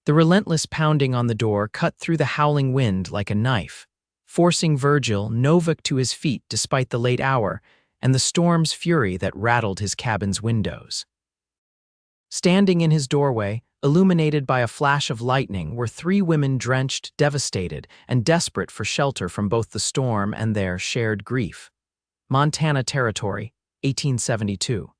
The relentless pounding on the door cut through the howling wind like a knife, forcing Virgil Novak to his feet despite the late hour and the storm's fury that rattled his cabin's windows. Standing in his doorway, illuminated by a flash of lightning, were three women drenched, devastated, and desperate for shelter from both the storm and their shared grief. Montana Territory, 1872.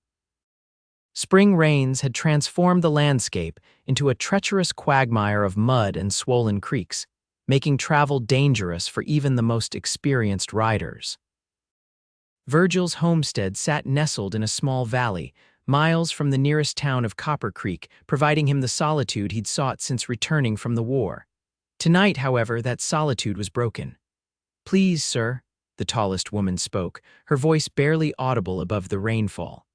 Spring rains had transformed the landscape into a treacherous quagmire of mud and swollen creeks, making travel dangerous for even the most experienced riders. Virgil's homestead sat nestled in a small valley, miles from the nearest town of Copper Creek, providing him the solitude he'd sought since returning from the war. Tonight, however, that solitude was broken. "Please, sir," the tallest woman spoke, her voice barely audible above the rainfall.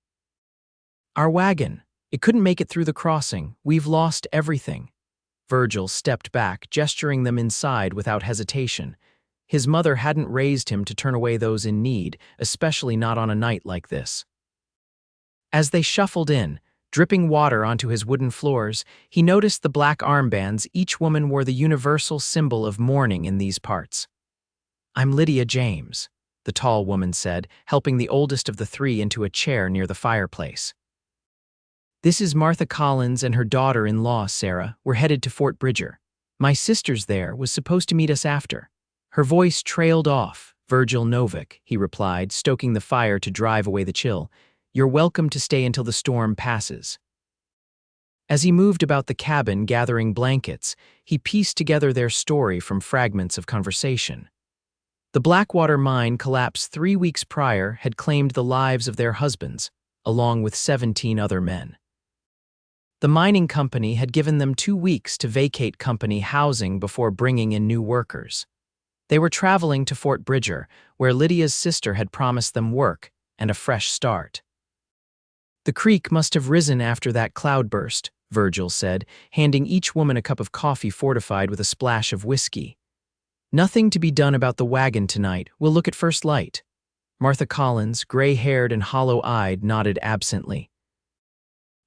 "Our wagon. It couldn't make it through the crossing. We've lost everything." Virgil stepped back, gesturing them inside without hesitation. His mother hadn't raised him to turn away those in need, especially not on a night like this. As they shuffled in, dripping water onto his wooden floors, he noticed the black armbands each woman wore, the universal symbol of mourning in these parts. "I'm Lydia James," the tall woman said, helping the oldest of the three into a chair near the fireplace. "This is Martha Collins and her daughter-in-law, Sarah. We're headed to Fort Bridger. My sister's there, was supposed to meet us after." Her voice trailed off. "Virgil Novak," he replied, stoking the fire to drive away the chill. "You're welcome to stay until the storm passes." As he moved about the cabin gathering blankets, he pieced together their story from fragments of conversation. The Blackwater mine collapse 3 weeks prior had claimed the lives of their husbands, along with 17 other men. The mining company had given them 2 weeks to vacate company housing before bringing in new workers. They were traveling to Fort Bridger, where Lydia's sister had promised them work and a fresh start. "The creek must have risen after that cloudburst," Virgil said, handing each woman a cup of coffee fortified with a splash of whiskey. "Nothing to be done about the wagon tonight. We'll look at first light." Martha Collins, gray-haired and hollow-eyed, nodded absently.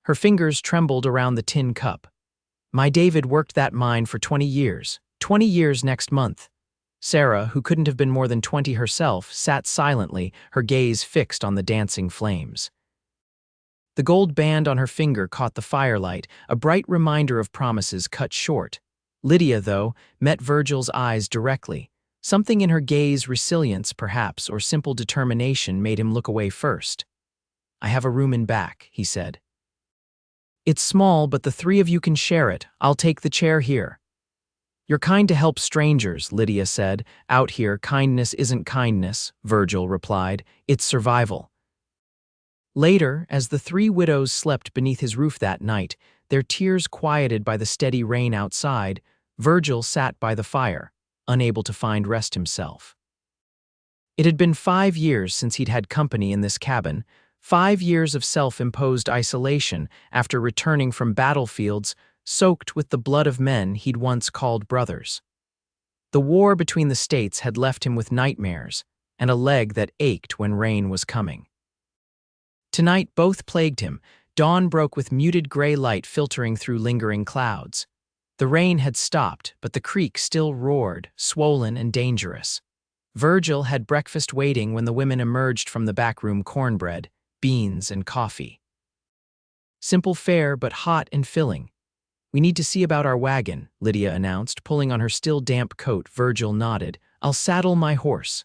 Her fingers trembled around the tin cup. "My David worked that mine for 20 years. 20 years next month." Sarah, who couldn't have been more than 20 herself, sat silently, her gaze fixed on the dancing flames. The gold band on her finger caught the firelight, a bright reminder of promises cut short. Lydia, though, met Virgil's eyes directly. Something in her gaze, resilience perhaps, or simple determination, made him look away first. "I have a room in back," he said. "It's small, but the three of you can share it. I'll take the chair here." "You're kind to help strangers," Lydia said. "Out here, kindness isn't kindness," Virgil replied. "It's survival." Later, as the three widows slept beneath his roof that night, their tears quieted by the steady rain outside, Virgil sat by the fire, unable to find rest himself. It had been 5 years since he'd had company in this cabin, 5 years of self-imposed isolation after returning from battlefields soaked with the blood of men he'd once called brothers. The war between the states had left him with nightmares and a leg that ached when rain was coming. Tonight both plagued him. Dawn broke with muted gray light filtering through lingering clouds. The rain had stopped, but the creek still roared, swollen and dangerous. Virgil had breakfast waiting when the women emerged from the backroom: cornbread, beans, and coffee. Simple fare, but hot and filling. "We need to see about our wagon," Lydia announced, pulling on her still damp coat. Virgil nodded. "I'll saddle my horse."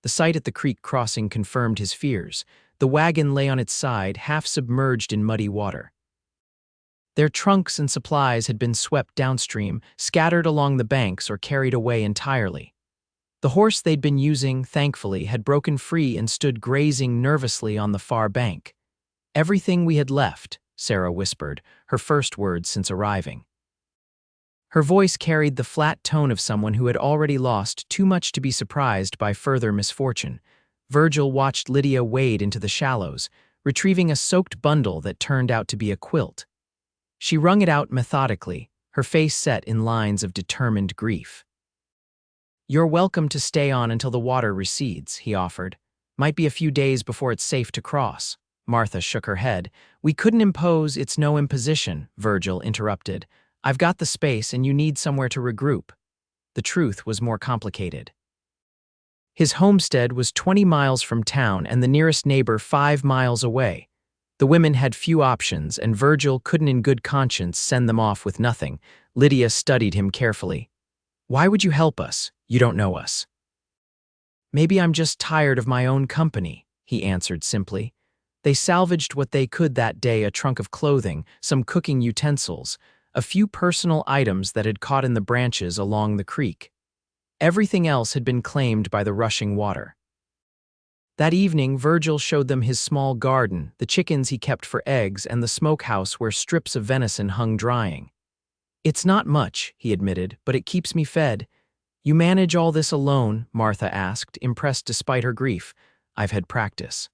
The sight at the creek crossing confirmed his fears. The wagon lay on its side, half submerged in muddy water. Their trunks and supplies had been swept downstream, scattered along the banks, or carried away entirely. The horse they'd been using, thankfully, had broken free and stood grazing nervously on the far bank. "Everything we had left," Sarah whispered, her first words since arriving. Her voice carried the flat tone of someone who had already lost too much to be surprised by further misfortune. Virgil watched Lydia wade into the shallows, retrieving a soaked bundle that turned out to be a quilt. She wrung it out methodically, her face set in lines of determined grief. "You're welcome to stay on until the water recedes," he offered. "Might be a few days before it's safe to cross." Martha shook her head. "We couldn't impose, it's no imposition," Virgil interrupted. I've got the space and you need somewhere to regroup. The truth was more complicated. His homestead was 20 miles from town and the nearest neighbor 5 miles away. The women had few options, and Virgil couldn't in good conscience send them off with nothing. Lydia studied him carefully. Why would you help us? You don't know us. Maybe I'm just tired of my own company, he answered simply. They salvaged what they could that day: a trunk of clothing, some cooking utensils, a few personal items that had caught in the branches along the creek. Everything else had been claimed by the rushing water. That evening, Virgil showed them his small garden, the chickens he kept for eggs, and the smokehouse where strips of venison hung drying. It's not much, he admitted, but it keeps me fed. You manage all this alone? Martha asked, impressed despite her grief. I've had practice.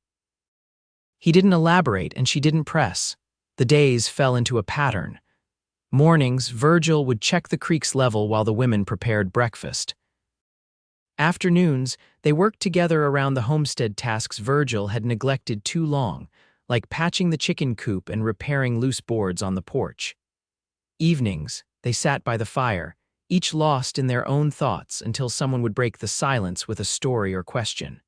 He didn't elaborate, and she didn't press. The days fell into a pattern. Mornings, Virgil would check the creek's level while the women prepared breakfast. Afternoons, they worked together around the homestead tasks Virgil had neglected too long, like patching the chicken coop and repairing loose boards on the porch. Evenings, they sat by the fire, each lost in their own thoughts until someone would break the silence with a story or question.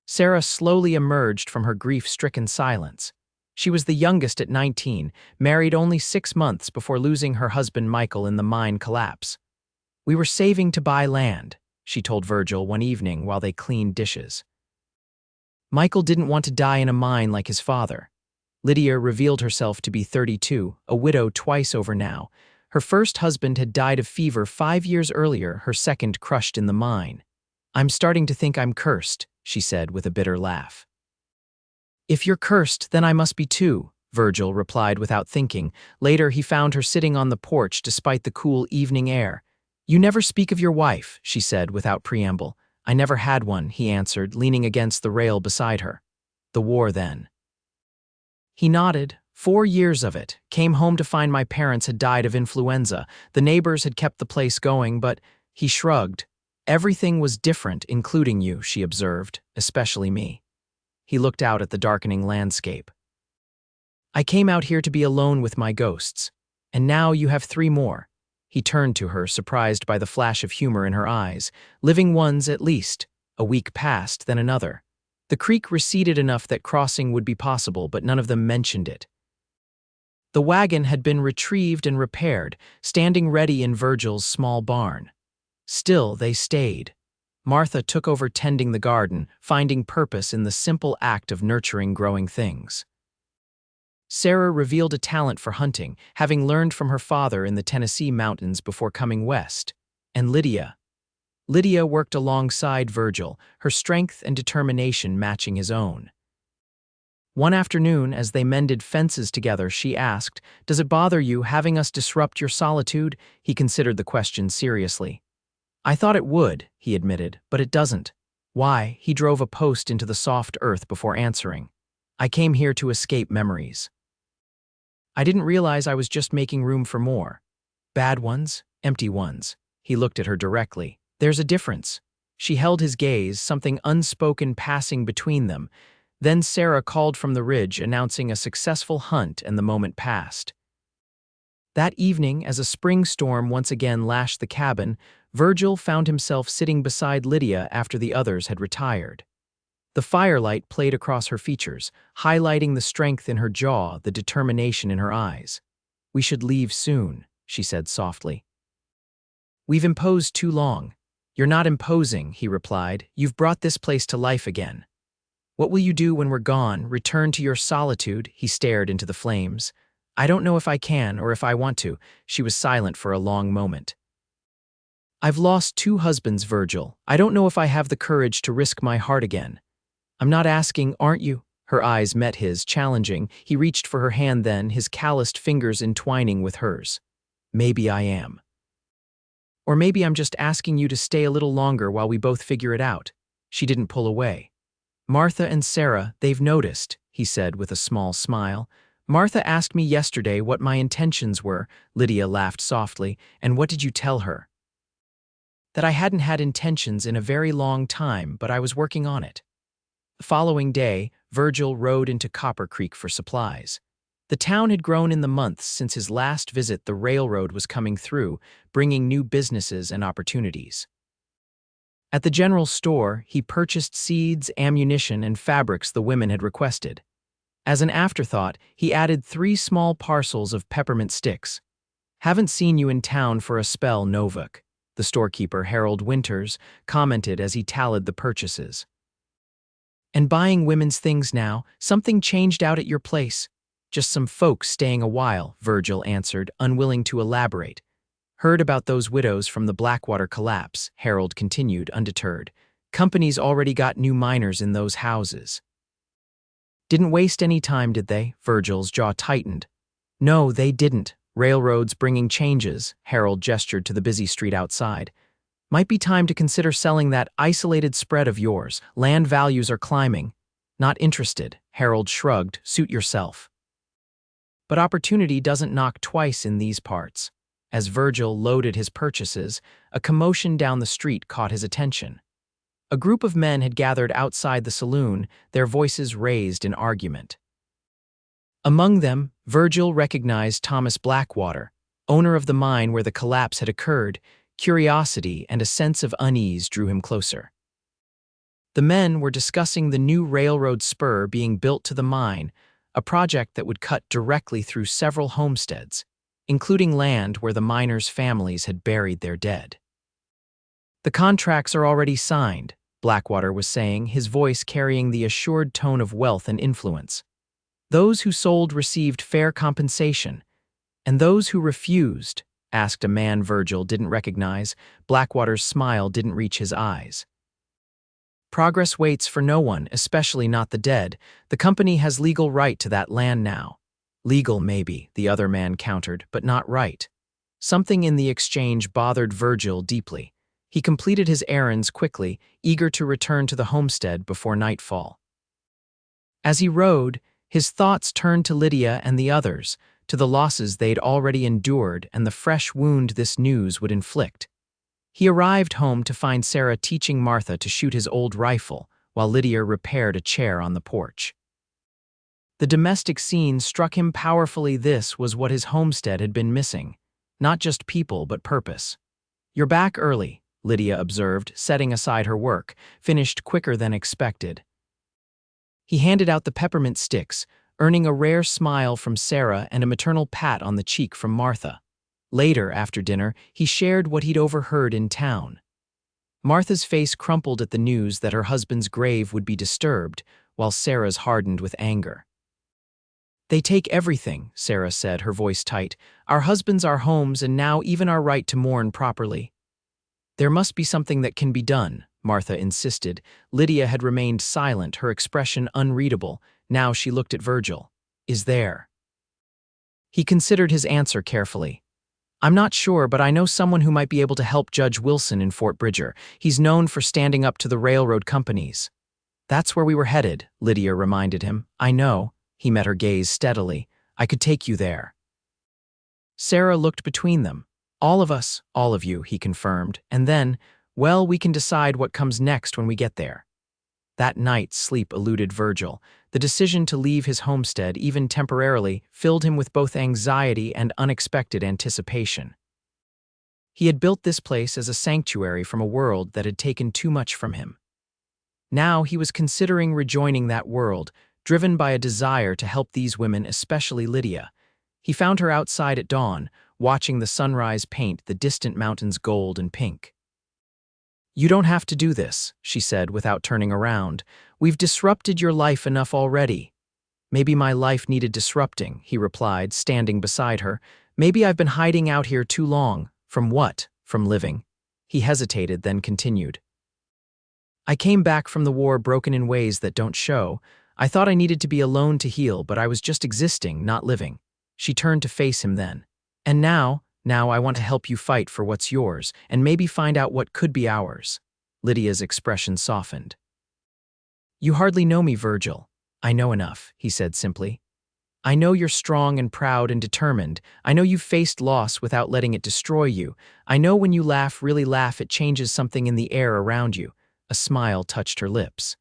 Sarah slowly emerged from her grief-stricken silence. She was the youngest at 19, married only 6 months before losing her husband Michael in the mine collapse. We were saving to buy land, she told Virgil one evening while they cleaned dishes. Michael didn't want to die in a mine like his father. Lydia revealed herself to be 32, a widow twice over now. Her first husband had died of fever 5 years earlier, her second crushed in the mine. I'm starting to think I'm cursed, she said with a bitter laugh. If you're cursed, then I must be too, Virgil replied without thinking. Later he found her sitting on the porch despite the cool evening air. You never speak of your wife, she said without preamble. I never had one, he answered, leaning against the rail beside her. The war then. He nodded. 4 years of it. Came home to find my parents had died of influenza. The neighbors had kept the place going, but he shrugged. Everything was different, including you, she observed, especially me. He looked out at the darkening landscape. I came out here to be alone with my ghosts. And now you have 3 more. He turned to her, surprised by the flash of humor in her eyes. Living ones, at least. A week passed, then another. The creek receded enough that crossing would be possible, but none of them mentioned it. The wagon had been retrieved and repaired, standing ready in Virgil's small barn. Still, they stayed. Martha took over tending the garden, finding purpose in the simple act of nurturing growing things. Sarah revealed a talent for hunting, having learned from her father in the Tennessee mountains before coming west. And Lydia worked alongside Virgil, her strength and determination matching his own. One afternoon, as they mended fences together, she asked, "Does it bother you having us disrupt your solitude?" He considered the question seriously. I thought it would, he admitted, but it doesn't. Why? He drove a post into the soft earth before answering. I came here to escape memories. I didn't realize I was just making room for more. Bad ones, empty ones. He looked at her directly. There's a difference. She held his gaze, something unspoken passing between them. Then Sarah called from the ridge, announcing a successful hunt, and the moment passed. That evening, as a spring storm once again lashed the cabin, Virgil found himself sitting beside Lydia after the others had retired. The firelight played across her features, highlighting the strength in her jaw, the determination in her eyes. We should leave soon, she said softly. We've imposed too long. You're not imposing, he replied. You've brought this place to life again. What will you do when we're gone? Return to your solitude? He stared into the flames. I don't know if I can or if I want to. She was silent for a long moment. I've lost 2 husbands, Virgil. I don't know if I have the courage to risk my heart again. I'm not asking, aren't you? Her eyes met his, challenging. He reached for her hand then, his calloused fingers entwining with hers. Maybe I am. Or maybe I'm just asking you to stay a little longer while we both figure it out. She didn't pull away. Martha and Sarah, they've noticed, he said with a small smile. Martha asked me yesterday what my intentions were, Lydia laughed softly. And what did you tell her? That I hadn't had intentions in a very long time, but I was working on it. The following day, Virgil rode into Copper Creek for supplies. The town had grown in the months since his last visit. The railroad was coming through, bringing new businesses and opportunities. At the general store, he purchased seeds, ammunition, and fabrics the women had requested. As an afterthought, he added 3 small parcels of peppermint sticks. "Haven't seen you in town for a spell, Novak," the storekeeper, Harold Winters, commented as he tallied the purchases. "And buying women's things now, something changed out at your place." "Just some folks staying a while," Virgil answered, unwilling to elaborate. "Heard about those widows from the Blackwater collapse," Harold continued, undeterred. "Companies already got new miners in those houses." "Didn't waste any time, did they?" Virgil's jaw tightened. "No, they didn't. Railroads bringing changes," Harold gestured to the busy street outside. "Might be time to consider selling that isolated spread of yours. Land values are climbing." "Not interested," Harold shrugged. "Suit yourself." But opportunity doesn't knock twice in these parts. As Virgil loaded his purchases, a commotion down the street caught his attention. A group of men had gathered outside the saloon, their voices raised in argument. Among them, Virgil recognized Thomas Blackwater, owner of the mine where the collapse had occurred. Curiosity and a sense of unease drew him closer. The men were discussing the new railroad spur being built to the mine, a project that would cut directly through several homesteads, including land where the miners' families had buried their dead. "The contracts are already signed," Blackwater was saying, his voice carrying the assured tone of wealth and influence. "Those who sold received fair compensation, and those who refused," asked a man Virgil didn't recognize. Blackwater's smile didn't reach his eyes. "Progress waits for no one, especially not the dead. The company has legal right to that land now." "Legal, maybe," the other man countered, "but not right." Something in the exchange bothered Virgil deeply. He completed his errands quickly, eager to return to the homestead before nightfall. As he rode, his thoughts turned to Lydia and the others, to the losses they'd already endured and the fresh wound this news would inflict. He arrived home to find Sarah teaching Martha to shoot his old rifle, while Lydia repaired a chair on the porch. The domestic scene struck him powerfully. This was what his homestead had been missing. Not just people, but purpose. "You're back early," Lydia observed, setting aside her work, finished quicker than expected. He handed out the peppermint sticks, earning a rare smile from Sarah and a maternal pat on the cheek from Martha. Later, after dinner, he shared what he'd overheard in town. Martha's face crumpled at the news that her husband's grave would be disturbed, while Sarah's hardened with anger. "They take everything," Sarah said, her voice tight. "Our husbands, our homes, and now even our right to mourn properly." "There must be something that can be done," Martha insisted. Lydia had remained silent, her expression unreadable. Now she looked at Virgil. "Is there?" He considered his answer carefully. "I'm not sure, but I know someone who might be able to help Judge Wilson in Fort Bridger. He's known for standing up to the railroad companies." "That's where we were headed," Lydia reminded him. "I know." He met her gaze steadily. "I could take you there." Sarah looked between them. "All of us, all of you," he confirmed. And then, "Well, we can decide what comes next when we get there." That night's sleep eluded Virgil. The decision to leave his homestead, even temporarily, filled him with both anxiety and unexpected anticipation. He had built this place as a sanctuary from a world that had taken too much from him. Now he was considering rejoining that world, driven by a desire to help these women, especially Lydia. He found her outside at dawn, watching the sunrise paint the distant mountains gold and pink. "You don't have to do this," she said without turning around. "We've disrupted your life enough already." "Maybe my life needed disrupting," he replied, standing beside her. "Maybe I've been hiding out here too long." "From what?" "From living." He hesitated, then continued. "I came back from the war broken in ways that don't show. I thought I needed to be alone to heal, but I was just existing, not living." She turned to face him then. "And now I want to help you fight for what's yours, and maybe find out what could be ours." Lydia's expression softened. "You hardly know me, Virgil." "I know enough," he said simply. "I know you're strong and proud and determined. I know you've faced loss without letting it destroy you. I know when you laugh, really laugh, it changes something in the air around you." A smile touched her lips.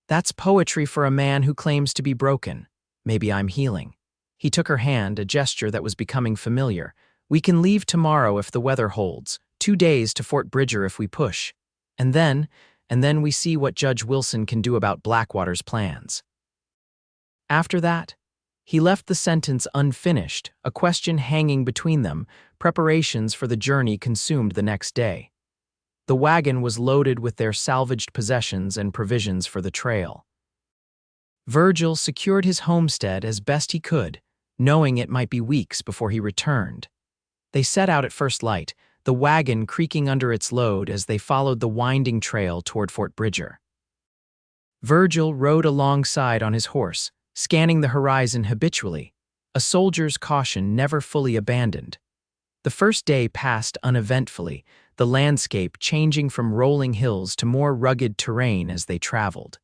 "That's poetry for a man who claims to be broken. Maybe I'm healing." He took her hand, a gesture that was becoming familiar. "We can leave tomorrow if the weather holds. 2 days to Fort Bridger if we push. And then we see what Judge Wilson can do about Blackwater's plans." After that, he left the sentence unfinished, a question hanging between them. Preparations for the journey consumed the next day. The wagon was loaded with their salvaged possessions and provisions for the trail. Virgil secured his homestead as best he could, knowing it might be weeks before he returned. They set out at first light, the wagon creaking under its load as they followed the winding trail toward Fort Bridger. Virgil rode alongside on his horse, scanning the horizon habitually, a soldier's caution never fully abandoned. The first day passed uneventfully, the landscape changing from rolling hills to more rugged terrain as they traveled.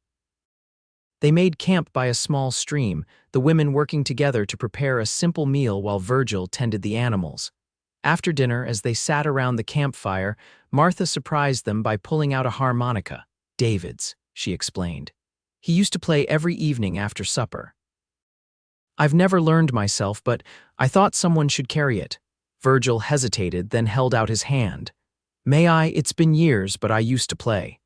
They made camp by a small stream, the women working together to prepare a simple meal while Virgil tended the animals. After dinner, as they sat around the campfire, Martha surprised them by pulling out a harmonica. "David's," she explained. "He used to play every evening after supper. I've never learned myself, but I thought someone should carry it." Virgil hesitated, then held out his hand. "May I? It's been years, but I used to play."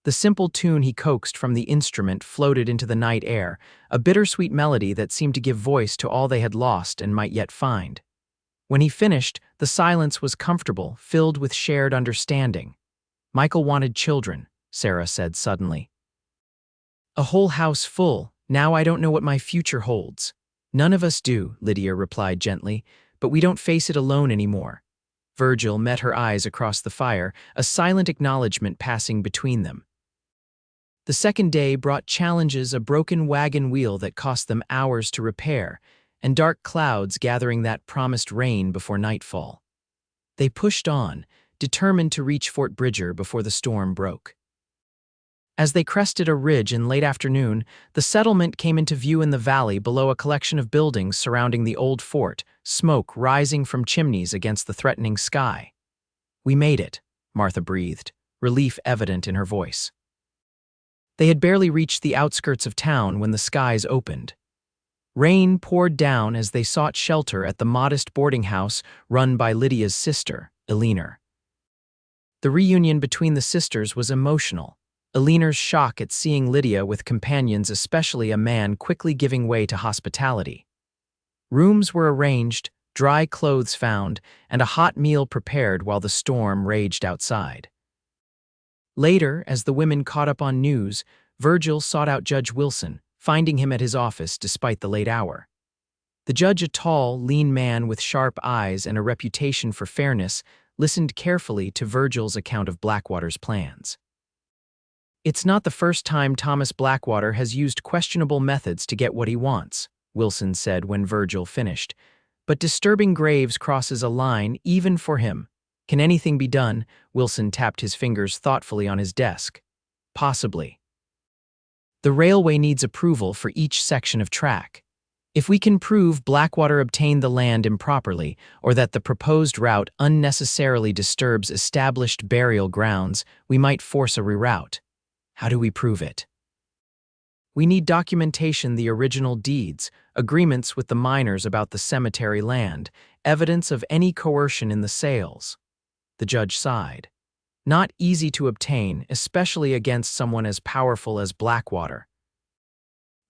The simple tune he coaxed from the instrument floated into the night air, a bittersweet melody that seemed to give voice to all they had lost and might yet find. When he finished, the silence was comfortable, filled with shared understanding. "Michael wanted children," Sarah said suddenly. "A whole house full. Now I don't know what my future holds." "None of us do," Lydia replied gently, "but we don't face it alone anymore." Virgil met her eyes across the fire, a silent acknowledgement passing between them. The second day brought challenges, a broken wagon wheel that cost them hours to repair, and dark clouds gathering that promised rain before nightfall. They pushed on, determined to reach Fort Bridger before the storm broke. As they crested a ridge in late afternoon, the settlement came into view in the valley below a collection of buildings surrounding the old fort, smoke rising from chimneys against the threatening sky. "We made it," Martha breathed, relief evident in her voice. They had barely reached the outskirts of town when the skies opened. Rain poured down as they sought shelter at the modest boarding house run by Lydia's sister, Eleanor. The reunion between the sisters was emotional. Eleanor's shock at seeing Lydia with companions, especially a man, quickly giving way to hospitality. Rooms were arranged, dry clothes found, and a hot meal prepared while the storm raged outside. Later, as the women caught up on news, Virgil sought out Judge Wilson, finding him at his office despite the late hour. The judge, a tall, lean man with sharp eyes and a reputation for fairness, listened carefully to Virgil's account of Blackwater's plans. "It's not the first time Thomas Blackwater has used questionable methods to get what he wants," Wilson said when Virgil finished. "But disturbing graves crosses a line even for him. Can anything be done?" Wilson tapped his fingers thoughtfully on his desk. "Possibly. The railway needs approval for each section of track. If we can prove Blackwater obtained the land improperly, or that the proposed route unnecessarily disturbs established burial grounds, we might force a reroute. How do we prove it?" "We need documentation, the original deeds, agreements with the miners about the cemetery land, evidence of any coercion in the sales." The judge sighed. "Not easy to obtain, especially against someone as powerful as Blackwater."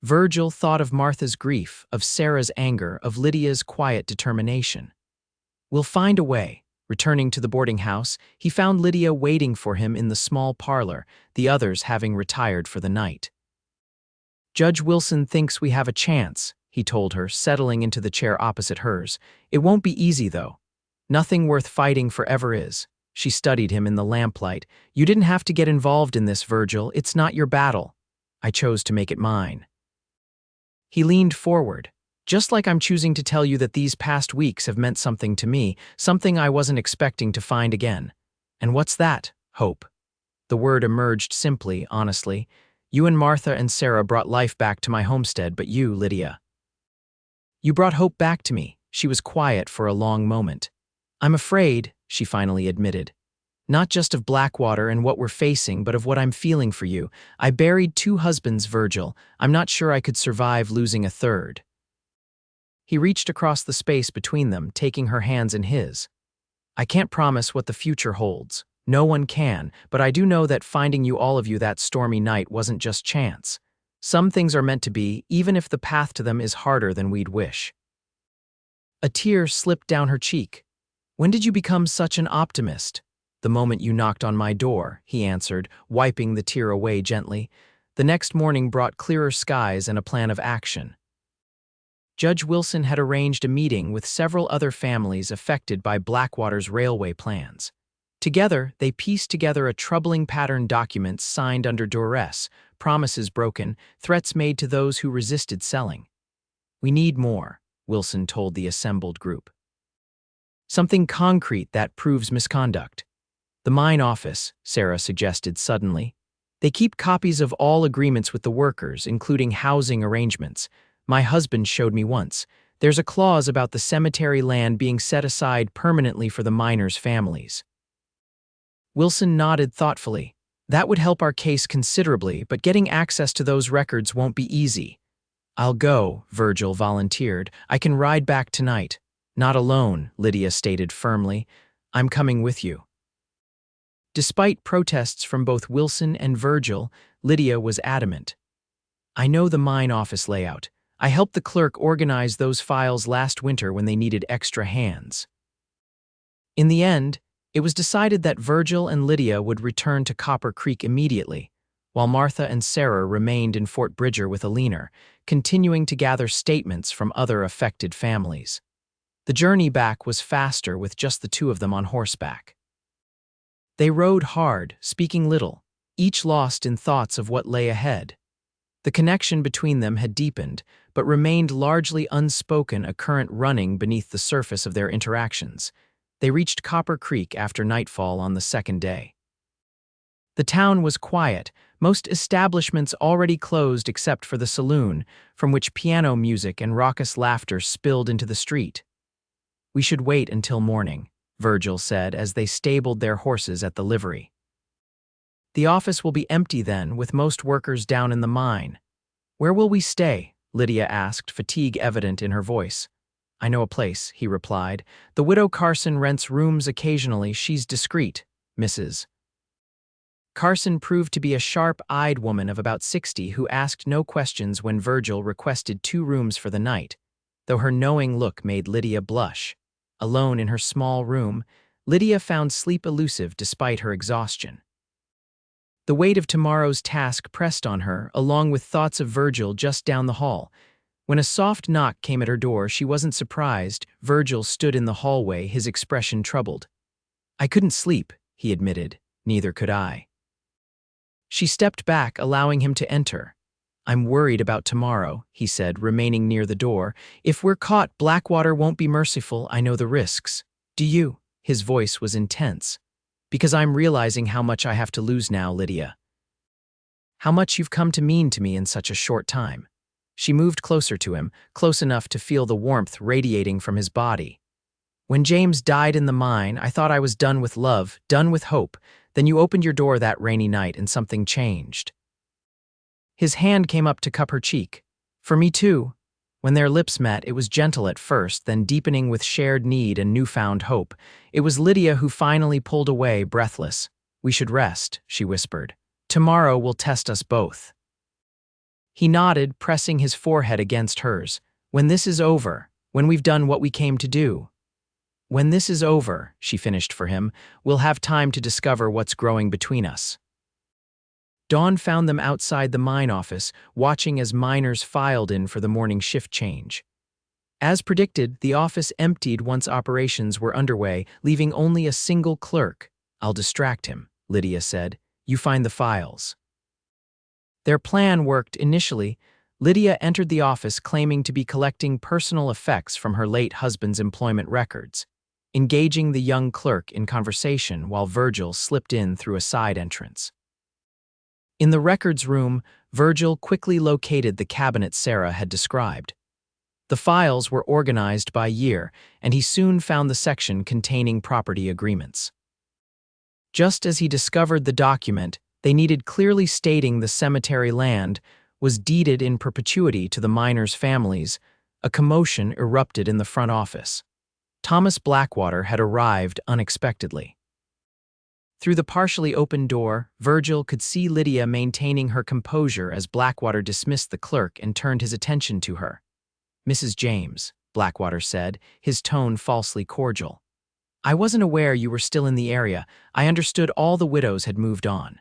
Virgil thought of Martha's grief, of Sarah's anger, of Lydia's quiet determination. "We'll find a way." Returning to the boarding house, he found Lydia waiting for him in the small parlor, the others having retired for the night. "Judge Wilson thinks we have a chance," he told her, settling into the chair opposite hers. "It won't be easy, though. Nothing worth fighting forever is." She studied him in the lamplight. "You didn't have to get involved in this, Virgil. It's not your battle. I chose to make it mine." He leaned forward. "Just like I'm choosing to tell you that these past weeks have meant something to me, something I wasn't expecting to find again." "And what's that?" "Hope." The word emerged simply, honestly. "You and Martha and Sarah brought life back to my homestead, but you, Lydia. You brought hope back to me." She was quiet for a long moment. "I'm afraid," she finally admitted. "Not just of Blackwater and what we're facing, but of what I'm feeling for you. I buried 2 husbands, Virgil. I'm not sure I could survive losing a third." He reached across the space between them, taking her hands in his. I can't promise what the future holds. No one can, but I do know that finding you, all of you, that stormy night wasn't just chance. Some things are meant to be, even if the path to them is harder than we'd wish. A tear slipped down her cheek. When did you become such an optimist? The moment you knocked on my door, he answered, wiping the tear away gently. The next morning brought clearer skies and a plan of action. Judge Wilson had arranged a meeting with several other families affected by Blackwater's railway plans. Together, they pieced together a troubling pattern: documents signed under duress, promises broken, threats made to those who resisted selling. We need more, Wilson told the assembled group. Something concrete that proves misconduct. The mine office, Sarah suggested suddenly. They keep copies of all agreements with the workers, including housing arrangements. My husband showed me once. There's a clause about the cemetery land being set aside permanently for the miners' families. Wilson nodded thoughtfully. That would help our case considerably, but getting access to those records won't be easy. I'll go, Virgil volunteered. I can ride back tonight. Not alone, Lydia stated firmly. I'm coming with you. Despite protests from both Wilson and Virgil, Lydia was adamant. I know the mine office layout. I helped the clerk organize those files last winter when they needed extra hands. In the end, it was decided that Virgil and Lydia would return to Copper Creek immediately, while Martha and Sarah remained in Fort Bridger with Alina, continuing to gather statements from other affected families. The journey back was faster with just the two of them on horseback. They rode hard, speaking little, each lost in thoughts of what lay ahead. The connection between them had deepened, but remained largely unspoken, a current running beneath the surface of their interactions. They reached Copper Creek after nightfall on the second day. The town was quiet, most establishments already closed except for the saloon, from which piano music and raucous laughter spilled into the street. We should wait until morning, Virgil said as they stabled their horses at the livery. The office will be empty then, with most workers down in the mine. Where will we stay? Lydia asked, fatigue evident in her voice. I know a place, he replied. The widow Carson rents rooms occasionally. She's discreet, Mrs. Carson proved to be a sharp-eyed woman of about 60 who asked no questions when Virgil requested 2 rooms for the night, though her knowing look made Lydia blush. Alone in her small room, Lydia found sleep elusive despite her exhaustion. The weight of tomorrow's task pressed on her, along with thoughts of Virgil just down the hall. When a soft knock came at her door, she wasn't surprised. Virgil stood in the hallway, his expression troubled. I couldn't sleep, he admitted. Neither could I. She stepped back, allowing him to enter. I'm worried about tomorrow, he said, remaining near the door. If we're caught, Blackwater won't be merciful. I know the risks. Do you? His voice was intense. Because I'm realizing how much I have to lose now, Lydia. How much you've come to mean to me in such a short time. She moved closer to him, close enough to feel the warmth radiating from his body. When James died in the mine, I thought I was done with love, done with hope. Then you opened your door that rainy night and something changed. His hand came up to cup her cheek. For me too. When their lips met, it was gentle at first, then deepening with shared need and newfound hope. It was Lydia who finally pulled away, breathless. We should rest, she whispered. Tomorrow will test us both. He nodded, pressing his forehead against hers. When this is over, when we've done what we came to do. When this is over, she finished for him, we'll have time to discover what's growing between us. Dawn found them outside the mine office, watching as miners filed in for the morning shift change. As predicted, the office emptied once operations were underway, leaving only a single clerk. I'll distract him, Lydia said. You find the files. Their plan worked initially. Lydia entered the office claiming to be collecting personal effects from her late husband's employment records, engaging the young clerk in conversation while Virgil slipped in through a side entrance. In the records room, Virgil quickly located the cabinet Sarah had described. The files were organized by year, and he soon found the section containing property agreements. Just as he discovered the document they needed clearly stating the cemetery land was deeded in perpetuity to the miners' families, A commotion erupted in the front office. Thomas Blackwater had arrived unexpectedly. Through the partially open door, Virgil could see Lydia maintaining her composure as Blackwater dismissed the clerk and turned his attention to her. "Mrs. James," Blackwater said, his tone falsely cordial. "I wasn't aware you were still in the area. I understood all the widows had moved on."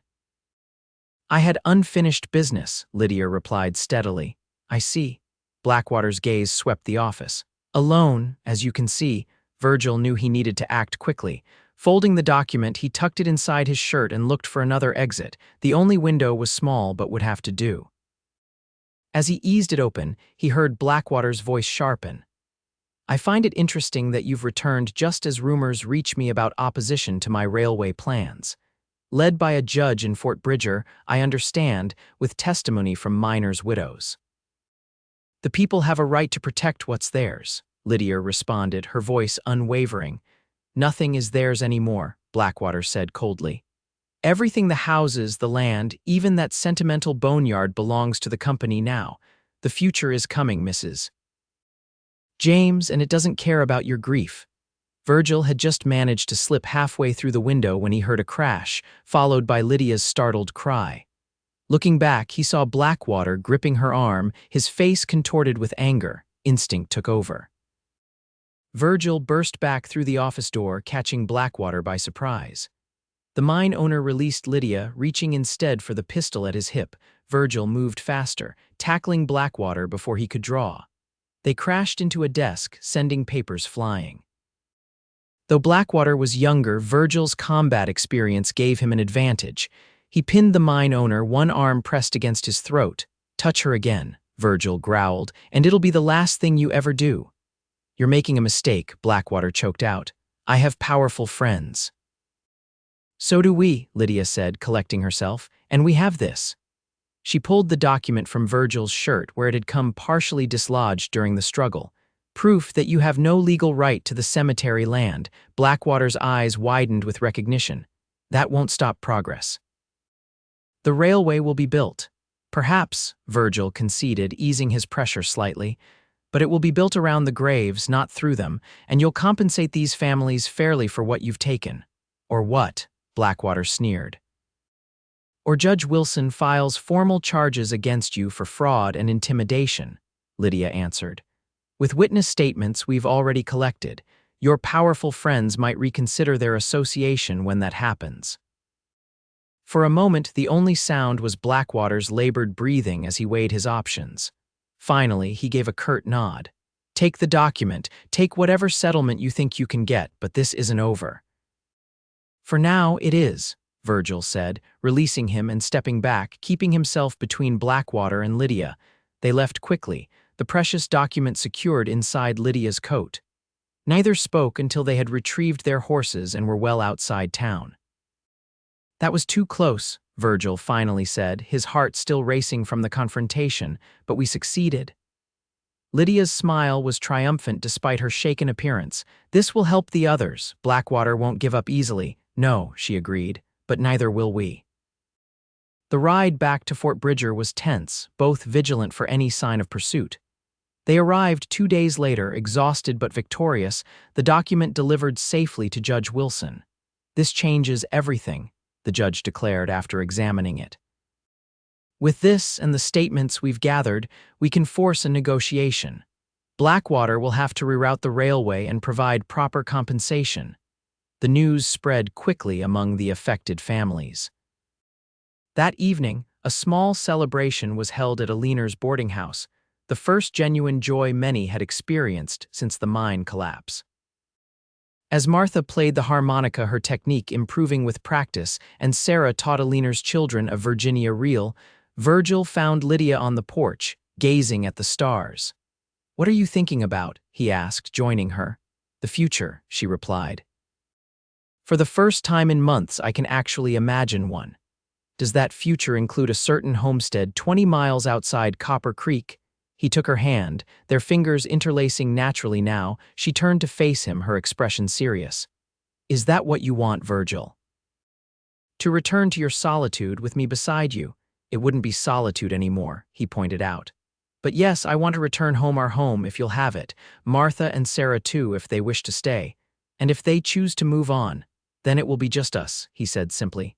"I had unfinished business," Lydia replied steadily. "I see." Blackwater's gaze swept the office. Alone, as you can see, Virgil knew he needed to act quickly. Folding the document, he tucked it inside his shirt and looked for another exit. The only window was small but would have to do. As he eased it open, he heard Blackwater's voice sharpen. "I find it interesting that you've returned just as rumors reach me about opposition to my railway plans. Led by a judge in Fort Bridger, I understand, with testimony from miners' widows." "The people have a right to protect what's theirs," Lydia responded, her voice unwavering. "Nothing is theirs anymore," Blackwater said coldly. "Everything, the houses, the land, even that sentimental boneyard belongs to the company now. The future is coming, Mrs. James, and it doesn't care about your grief." Virgil had just managed to slip halfway through the window when he heard a crash, followed by Lydia's startled cry. Looking back, he saw Blackwater gripping her arm, his face contorted with anger. Instinct took over. Virgil burst back through the office door, catching Blackwater by surprise. The mine owner released Lydia, reaching instead for the pistol at his hip. Virgil moved faster, tackling Blackwater before he could draw. They crashed into a desk, sending papers flying. Though Blackwater was younger, Virgil's combat experience gave him an advantage. He pinned the mine owner, one arm pressed against his throat. "Touch her again," Virgil growled, "and it'll be the last thing you ever do." "You're making a mistake," Blackwater choked out. "I have powerful friends." "So do we," Lydia said, collecting herself, "and we have this." She pulled the document from Virgil's shirt where it had come partially dislodged during the struggle. "Proof that you have no legal right to the cemetery land." Blackwater's eyes widened with recognition. "That won't stop progress." "The railway will be built." "Perhaps," Virgil conceded, easing his pressure slightly. "But it will be built around the graves, not through them, and you'll compensate these families fairly for what you've taken." "Or what?" Blackwater sneered. "Or Judge Wilson files formal charges against you for fraud and intimidation," Lydia answered. "With witness statements we've already collected, your powerful friends might reconsider their association when that happens." For a moment, the only sound was Blackwater's labored breathing as he weighed his options. Finally, he gave a curt nod. "Take the document, take whatever settlement you think you can get, but this isn't over." "For now, it is," Virgil said, releasing him and stepping back, keeping himself between Blackwater and Lydia. They left quickly, the precious document secured inside Lydia's coat. Neither spoke until they had retrieved their horses and were well outside town. "That was too close," Virgil finally said, his heart still racing from the confrontation, "but we succeeded." Lydia's smile was triumphant despite her shaken appearance. "This will help the others. Blackwater won't give up easily." "No," she agreed, "but neither will we." The ride back to Fort Bridger was tense, both vigilant for any sign of pursuit. They arrived 2 days later, exhausted but victorious, the document delivered safely to Judge Wilson. "This changes everything," the judge declared after examining it. "With this and the statements we've gathered, we can force a negotiation. Blackwater will have to reroute the railway and provide proper compensation." The news spread quickly among the affected families. That evening, a small celebration was held at Aliner's boarding house, the first genuine joy many had experienced since the mine collapse. As Martha played the harmonica, her technique improving with practice, and Sarah taught Aliner's children a Virginia reel, Virgil found Lydia on the porch, gazing at the stars. "What are you thinking about?" he asked, joining her. "The future," she replied. "For the first time in months, I can actually imagine one. Does that future include a certain homestead 20 miles outside Copper Creek?" He took her hand, their fingers interlacing naturally now. She turned to face him, her expression serious. "Is that what you want, Virgil?" "To return to your solitude with me beside you." "It wouldn't be solitude anymore," he pointed out. But yes, I want to return home our home if you'll have it, Martha and Sarah too if they wish to stay. And if they choose to move on, then it will be just us, he said simply.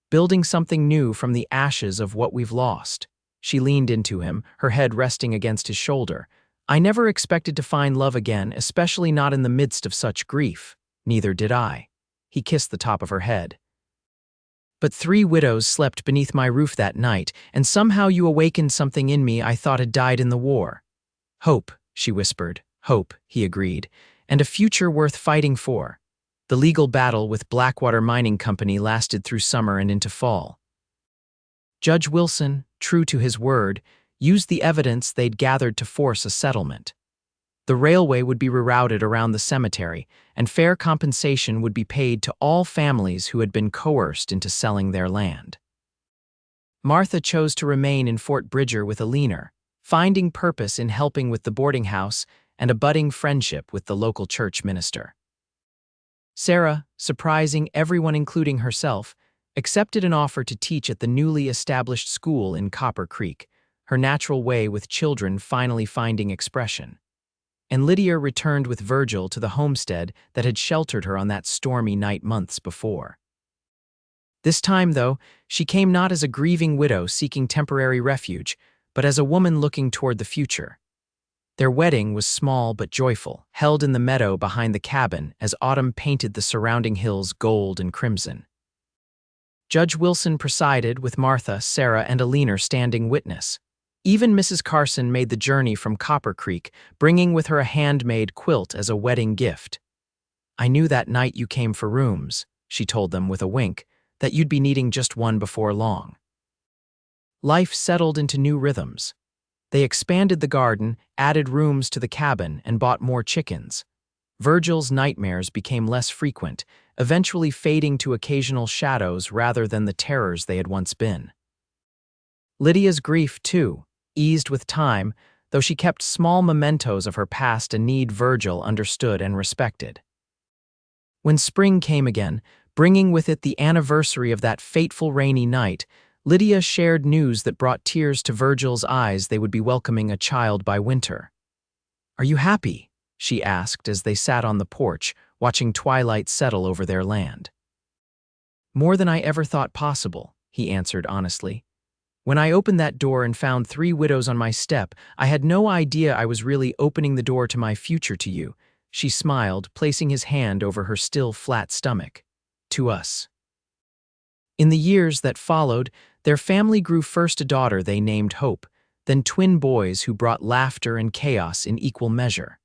Building something new from the ashes of what we've lost. She leaned into him, her head resting against his shoulder. I never expected to find love again, especially not in the midst of such grief. Neither did I. He kissed the top of her head. But 3 widows slept beneath my roof that night, and somehow you awakened something in me I thought had died in the war. Hope, she whispered. Hope, he agreed, and a future worth fighting for. The legal battle with Blackwater Mining Company lasted through summer and into fall. Judge Wilson, true to his word, used the evidence they'd gathered to force a settlement. The railway would be rerouted around the cemetery, and fair compensation would be paid to all families who had been coerced into selling their land. Martha chose to remain in Fort Bridger with Alina, finding purpose in helping with the boarding house and a budding friendship with the local church minister. Sarah, surprising everyone including herself, accepted an offer to teach at the newly established school in Copper Creek, her natural way with children finally finding expression. And Lydia returned with Virgil to the homestead that had sheltered her on that stormy night months before. This time, though, she came not as a grieving widow seeking temporary refuge, but as a woman looking toward the future. Their wedding was small but joyful, held in the meadow behind the cabin as autumn painted the surrounding hills gold and crimson. Judge Wilson presided, with Martha, Sarah, and Alina standing witness. Even Mrs. Carson made the journey from Copper Creek, bringing with her a handmade quilt as a wedding gift. I knew that night you came for rooms, she told them with a wink, that you'd be needing just one before long. Life settled into new rhythms. They expanded the garden, added rooms to the cabin, and bought more chickens. Virgil's nightmares became less frequent, eventually fading to occasional shadows rather than the terrors they had once been. Lydia's grief, too, eased with time, though she kept small mementos of her past, a need Virgil understood and respected. When spring came again, bringing with it the anniversary of that fateful rainy night, Lydia shared news that brought tears to Virgil's eyes. They would be welcoming a child by winter. "Are you happy?" she asked as they sat on the porch, watching twilight settle over their land. "More than I ever thought possible," he answered honestly. "When I opened that door and found 3 widows on my step, I had no idea I was really opening the door to my future to you." She smiled, placing his hand over her still flat stomach. "To us." In the years that followed, their family grew first a daughter they named Hope, then twin boys who brought laughter and chaos in equal measure.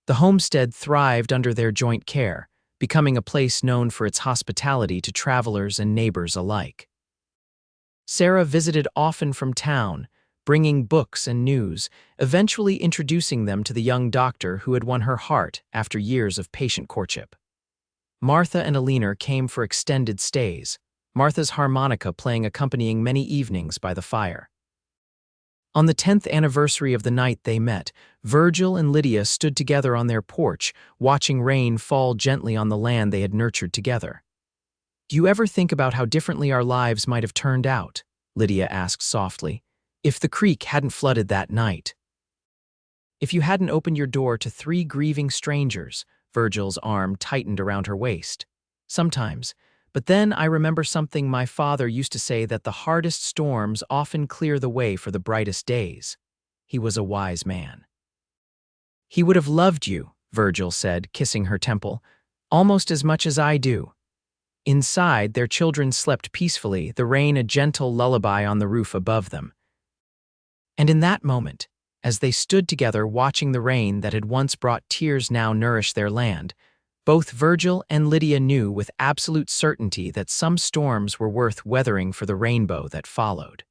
The homestead thrived under their joint care, becoming a place known for its hospitality to travelers and neighbors alike. Sarah visited often from town, bringing books and news, eventually introducing them to the young doctor who had won her heart after years of patient courtship. Martha and Alina came for extended stays, Martha's harmonica playing accompanying many evenings by the fire. On the 10th anniversary of the night they met, Virgil and Lydia stood together on their porch, watching rain fall gently on the land they had nurtured together. "Do you ever think about how differently our lives might have turned out?" Lydia asked softly, "if the creek hadn't flooded that night? If you hadn't opened your door to 3 grieving strangers?" Virgil's arm tightened around her waist. "Sometimes. But then I remember something my father used to say, that the hardest storms often clear the way for the brightest days." He was a wise man. "He would have loved you," Virgil said, kissing her temple, "almost as much as I do." Inside, their children slept peacefully, the rain a gentle lullaby on the roof above them. And in that moment, as they stood together watching the rain that had once brought tears now nourished their land, both Virgil and Lydia knew with absolute certainty that some storms were worth weathering for the rainbow that followed.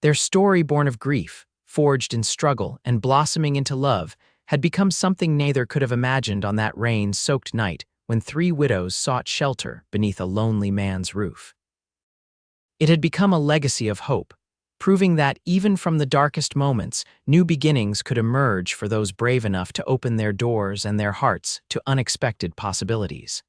Their story, born of grief, forged in struggle, and blossoming into love, had become something neither could have imagined on that rain-soaked night when 3 widows sought shelter beneath a lonely man's roof. It had become a legacy of hope, proving that even from the darkest moments, new beginnings could emerge for those brave enough to open their doors and their hearts to unexpected possibilities.